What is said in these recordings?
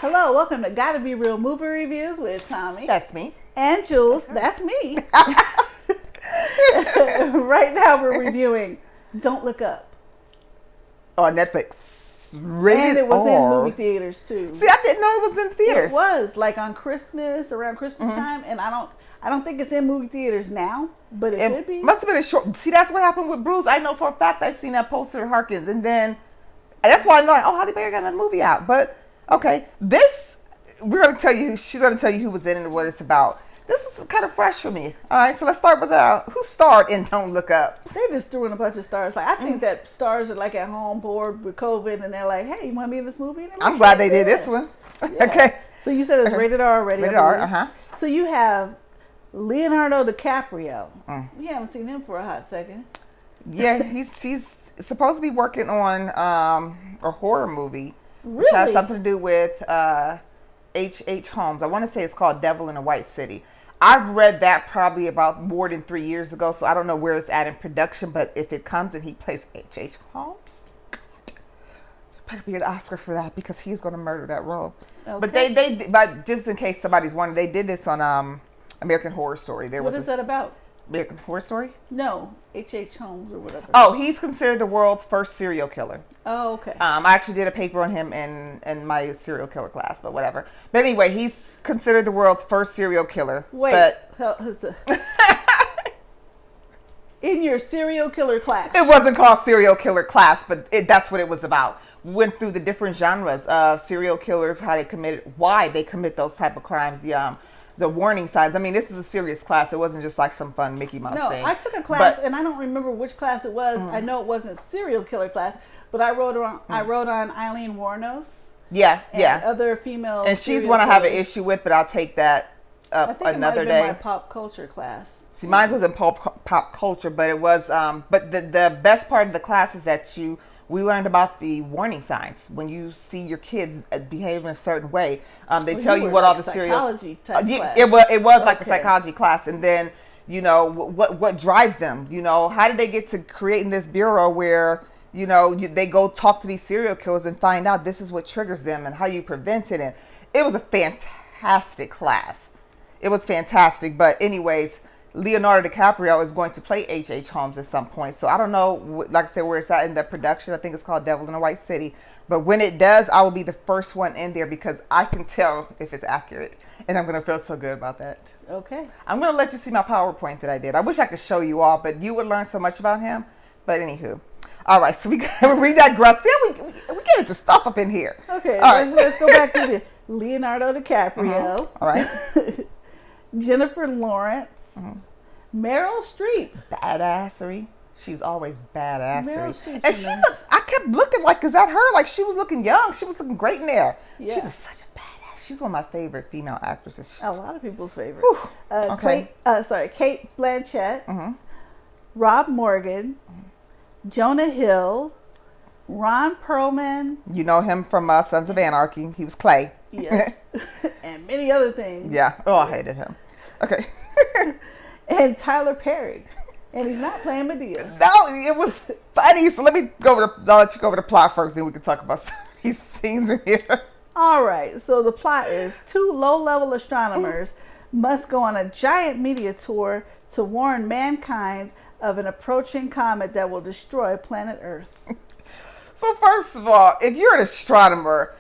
Hello, welcome to Gotta Be Real Movie Reviews with Thommi. That's me. And Jules. That's me. Right now we're reviewing Don't Look Up. On Netflix. Rated And it was R. in movie theaters too. See, I didn't know it was in theaters. It was like on Christmas, around Christmas time, and I don't think it's in movie theaters now, but it could be. Must have been a short. See, that's what happened with Bruce. I know for a fact I seen that poster at Harkins, and then that's why I'm like, oh, Halle Berry got another movie out. But okay, this we're gonna tell you. She's gonna tell you who was in it and what it's about. This is kind of fresh for me. All right, so let's start with who starred in Don't Look Up. They just threw in a bunch of stars. Like I think that stars are like at home bored with COVID, and they're like, "Hey, you want to be in this movie?" Like, I'm glad they did this one. Yeah. Okay. So you said it's rated R already. Rated R. So you have Leonardo Dicaprio. We haven't seen him for a hot second. Yeah, he's supposed to be working on a horror movie, which Really? has something to do with H.H. Holmes. I want to say it's called Devil in a White City. I've read that probably about more than 3 years ago, so I don't know where it's at in production, but if it comes and he plays H.H. Holmes, there better be an Oscar for that because he's going to murder that role. Okay. But just in case somebody's wondering, they did this on American Horror Story. What is that about? American Horror Story? No, H.H. Holmes or whatever. Oh, he's considered the world's first serial killer. Oh, okay. I actually did a paper on him in my serial killer class, but whatever. But anyway, he's considered the world's first serial killer. Wait, in your serial killer class? It wasn't called serial killer class, but that's what it was about. Went through the different genres of serial killers, why they commit those type of crimes, the warning signs. I mean, this is a serious class. It wasn't just like some fun Mickey Mouse thing. No, I took a class, and I don't remember which class it was. I know it wasn't serial killer class, but I wrote on Eileen Wuornos. Yeah. Other female. And she's one I have an issue with, but I'll take that up another day. I think it might have been my pop culture class. See, mine wasn't pop culture, but it was. But the best part of the class is that we learned about the warning signs when you see your kids behave in a certain way. They tell you what all the psychology type class. It was like a psychology class, and then what drives them. How did they get to creating this bureau where they go talk to these serial killers and find out this is what triggers them and how you prevent it. And it was a fantastic class. It was fantastic. But anyways, Leonardo DiCaprio is going to play H.H. Holmes at some point. So I don't know, like I said, where it's at in the production. I think it's called Devil in a White City. But when it does, I will be the first one in there because I can tell if it's accurate. And I'm going to feel so good about that. Okay. I'm going to let you see my PowerPoint that I did. I wish I could show you all, but you would learn so much about him. But anywho. All right, so we digress. See, we get into stuff up in here. Okay, all right. Let's go back to Leonardo DiCaprio. All right. Jennifer Lawrence. Meryl Streep. Badassery. She's always badassery. And I kept looking like, is that her? Like she was looking young. She was looking great in there. Yeah. She's just such a badass. She's one of my favorite female actresses. A lot of people's favorite. Okay. Kate Blanchett. Rob Morgan. Jonah Hill, Ron Perlman. You know him from Sons of Anarchy. He was Clay. Yes. And many other things. Yeah. Oh, I hated him. Okay. And Tyler Perry. And he's not playing Medea. No, it was funny. So I'll let you go over the plot first, then we can talk about some of these scenes in here. All right. So the plot is 2 low-level astronomers must go on a giant media tour to warn mankind of an approaching comet that will destroy planet Earth. So first of all, if you're an astronomer,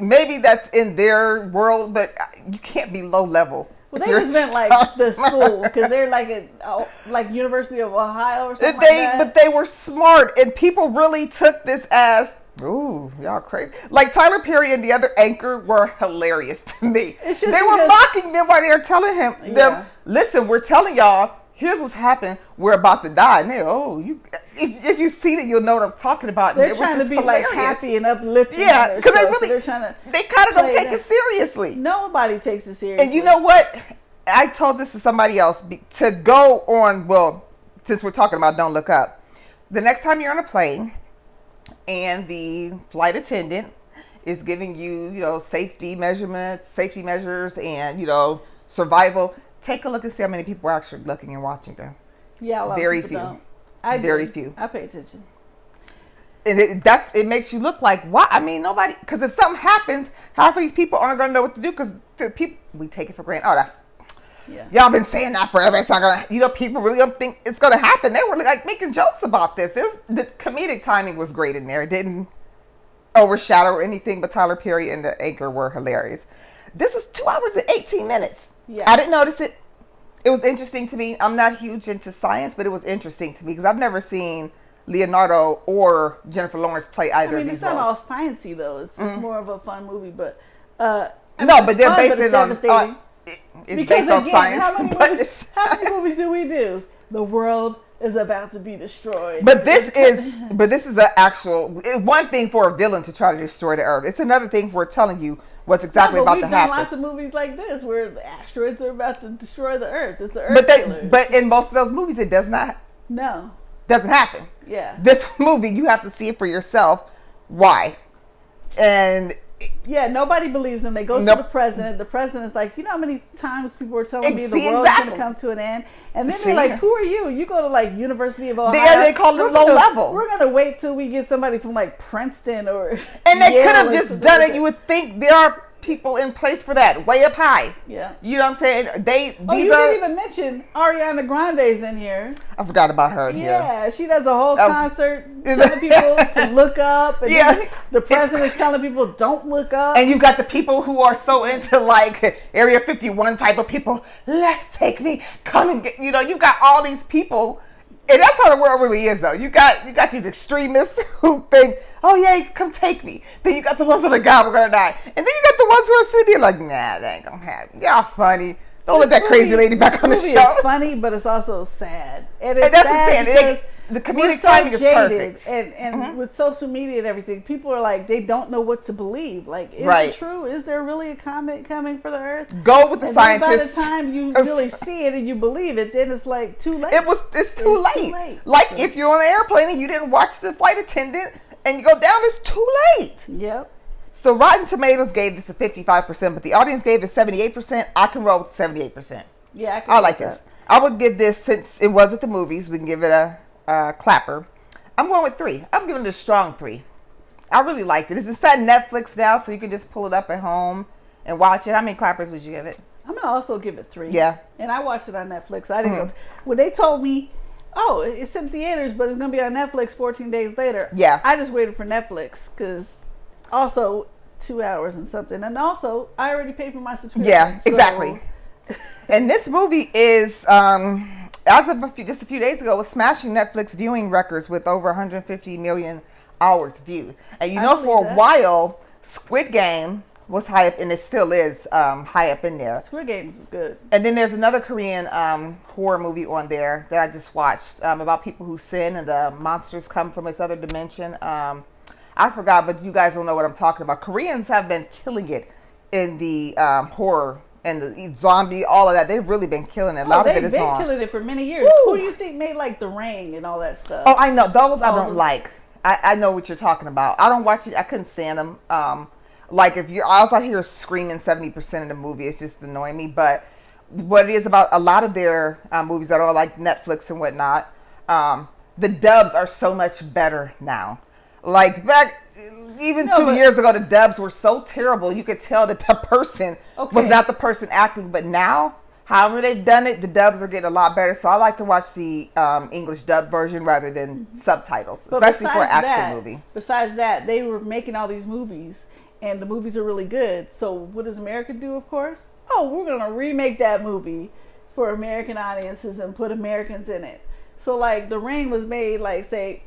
maybe that's in their world, but you can't be low level. Well, they just meant like the school because they're like at University of Ohio or something like that. But they were smart, and people really took this as, ooh, y'all crazy. Like Tyler Perry and the other anchor were hilarious to me. They were mocking them while they were telling them, listen, we're telling y'all. Here's what's happened. We're about to die. And if you see it, you'll know what I'm talking about. They're trying to be hilarious. Like happy and uplifting. Yeah, because they kind of don't take it seriously. Nobody takes it seriously. And you know what? I told this to somebody else to go on. Well, since we're talking about Don't Look Up, the next time you're on a plane and the flight attendant is giving you, safety measures, and survival. Take a look and see how many people are actually looking and watching them. Yeah, a lot very of people few. Don't. Very few. I pay attention. And it makes you look like, what? I mean, nobody, because if something happens, half of these people aren't going to know what to do because the people, we take it for granted. Oh, that's, y'all been saying that forever. It's not going to, people really don't think it's going to happen. They were like making jokes about this. The comedic timing was great in there. It didn't overshadow anything, but Tyler Perry and the anchor were hilarious. This is 2 hours and 18 minutes. Yeah. I didn't notice it. It was interesting to me. I'm not huge into science, but it was interesting to me because I've never seen Leonardo or Jennifer Lawrence play either of these roles. It's not all sciencey though. It's just more of a fun movie, but but they're based it on it's based on science. How many movies do we do? The world is about to be destroyed. But this is an actual one thing for a villain to try to destroy the Earth. It's another thing for telling you what's exactly about to happen. We've done lots of movies like this where the asteroids are about to destroy the Earth. It's the Earth. But in most of those movies, it does not. No. Doesn't happen. Yeah. This movie, you have to see it for yourself. Why? And nobody believes him. They go to the president. The president's like, you know how many times people were telling me the world is going to come to an end? And then they're like, who are you? You go to like University of Ohio. They call them low level. We're going to wait till we get somebody from like Princeton or And they could have just done it. You would think there are people in place for that, way up high. Yeah. You know what I'm saying? You didn't even mention Ariana Grande's in here. I forgot about her. Yeah, she does a whole concert telling people to look up. And the president's telling people don't look up. And you've got the people who are so into like Area 51 type of people. Let's take me, come and get, you've got all these people. And that's how the world really is, though. You got these extremists who think, oh, yeah, come take me. Then you got the ones who are like, God, we're going to die. And then you got the ones who are sitting there like, nah, they ain't going to happen. Y'all funny. Don't let that crazy lady back on the show. This movie is funny, but it's also sad. And that's what I'm saying. The comedic timing is perfect. And with social media and everything, people are like, they don't know what to believe. Like, is it true? Is there really a comet coming for the Earth? Go with the scientists. By the time you really see it and you believe it, then it's like too late. It's too late. Like if you're on an airplane and you didn't watch the flight attendant and you go down, it's too late. Yep. So Rotten Tomatoes gave this a 55%, but the audience gave it 78%. I can roll with 78%. Yeah, I like this. I would give this, since it was at the movies, we can give it a clapper. I'm going with 3. I'm giving it a strong 3. I really liked it. It's set Netflix now, so you can just pull it up at home and watch it. How many clappers would you give it? I'm gonna also give it 3. Yeah. And I watched it on Netflix. I didn't go. When they told me, oh, it's in theaters, but it's gonna be on Netflix 14 days later. Yeah. I just waited for Netflix because also 2 hours and something, and also I already paid for my subscription. Yeah, exactly. And this movie is. As of just a few days ago, was smashing Netflix viewing records with over 150 million hours viewed. And for a while, Squid Game was high up, and it still is high up in there. Squid Game is good. And then there's another Korean horror movie on there that I just watched about people who sin and the monsters come from this other dimension. I forgot, but you guys don't know what I'm talking about. Koreans have been killing it in the horror and the zombie, all of that. They've really been killing it. A lot of it is on. They've been killing it for many years. Woo! Who do you think made like The Ring and all that stuff? Oh, I know. Those I don't like. I know what you're talking about. I don't watch it. I couldn't stand them. Like if you're, all I hear is screaming 70% of the movie. It's just annoying me. But what it is about a lot of their movies that are like Netflix and whatnot, the dubs are so much better now. Like back, even 2 years ago, the dubs were so terrible. You could tell that the person was not the person acting. But now, however they've done it, the dubs are getting a lot better. So I like to watch the English dub version rather than subtitles, especially for an action movie. Besides that, they were making all these movies, and the movies are really good. So what does America do, of course? Oh, we're going to remake that movie for American audiences and put Americans in it. So like The Ring was made like, say,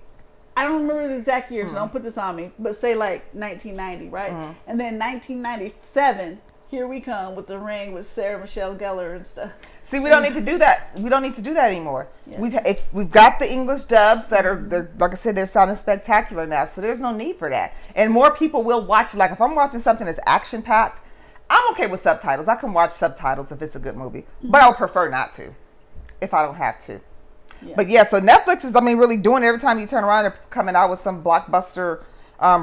I don't remember the exact year, so don't put this on me, but say like 1990, right? And then 1997, here we come with The Ring with Sarah Michelle Gellar and stuff. See, we don't need to do that. We don't need to do that anymore. Yeah. We've got the English dubs that are, like I said, they're sounding spectacular now, so there's no need for that. And more people will watch. Like if I'm watching something that's action-packed, I'm okay with subtitles. I can watch subtitles if it's a good movie, but I would prefer not to if I don't have to. Yeah. But yeah, so Netflix is, really doing it. Every time you turn around, they're coming out with some blockbuster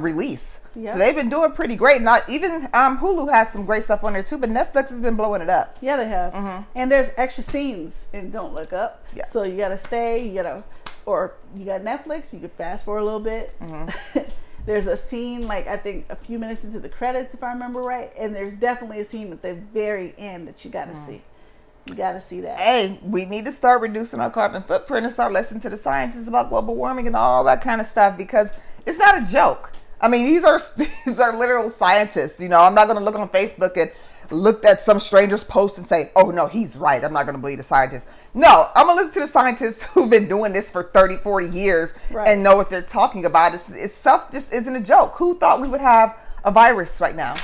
release. Yeah. So they've been doing pretty great. Not even Hulu has some great stuff on there too, but Netflix has been blowing it up. Yeah, they have. And there's extra scenes in Don't Look Up. Yeah. So you gotta stay. You gotta or you got Netflix, you could fast forward a little bit. There's a scene, like I think a few minutes into the credits, if I remember right, and there's definitely a scene at the very end that you got to see. You got to see that. Hey, we need to start reducing our carbon footprint and start listening to the scientists about global warming and all that kind of stuff, because it's not a joke. I mean, these are literal scientists. You know, I'm not going to look on Facebook and look at some stranger's post and say, oh, no, he's right. I'm not going to believe the scientists. No, I'm going to listen to the scientists who've been doing this for 30, 40 years and know what they're talking about. It's stuff just isn't a joke. Who thought we would have a virus right now?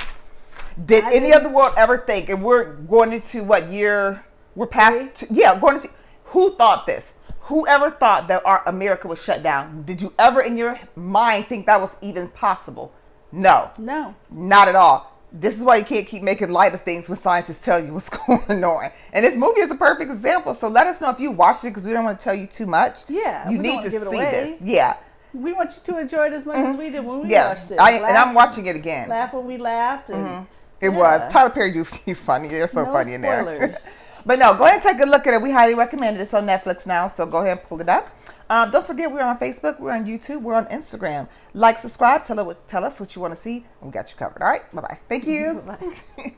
Did any other world ever think, and we're going into what year? We're past, going to see. Who thought this? Whoever thought that our America was shut down? Did you ever in your mind think that was even possible? No. No. Not at all. This is why you can't keep making light of things when scientists tell you what's going on. And this movie is a perfect example. So let us know if you watched it, because we don't want to tell you too much. Yeah. You need to see this. Yeah. We want you to enjoy it as much as we did when we watched it. And I'm watching it again. Laugh when we laughed. And, It was. Tyler Perry, you funny. They're so funny in there. Spoilers. But no, go ahead and take a look at it. We highly recommend it. It's on Netflix now, so go ahead and pull it up. Don't forget, we're on Facebook, we're on YouTube, we're on Instagram. Like, subscribe, tell us what you want to see, and we got you covered. All right, bye-bye. Thank you. Bye-bye.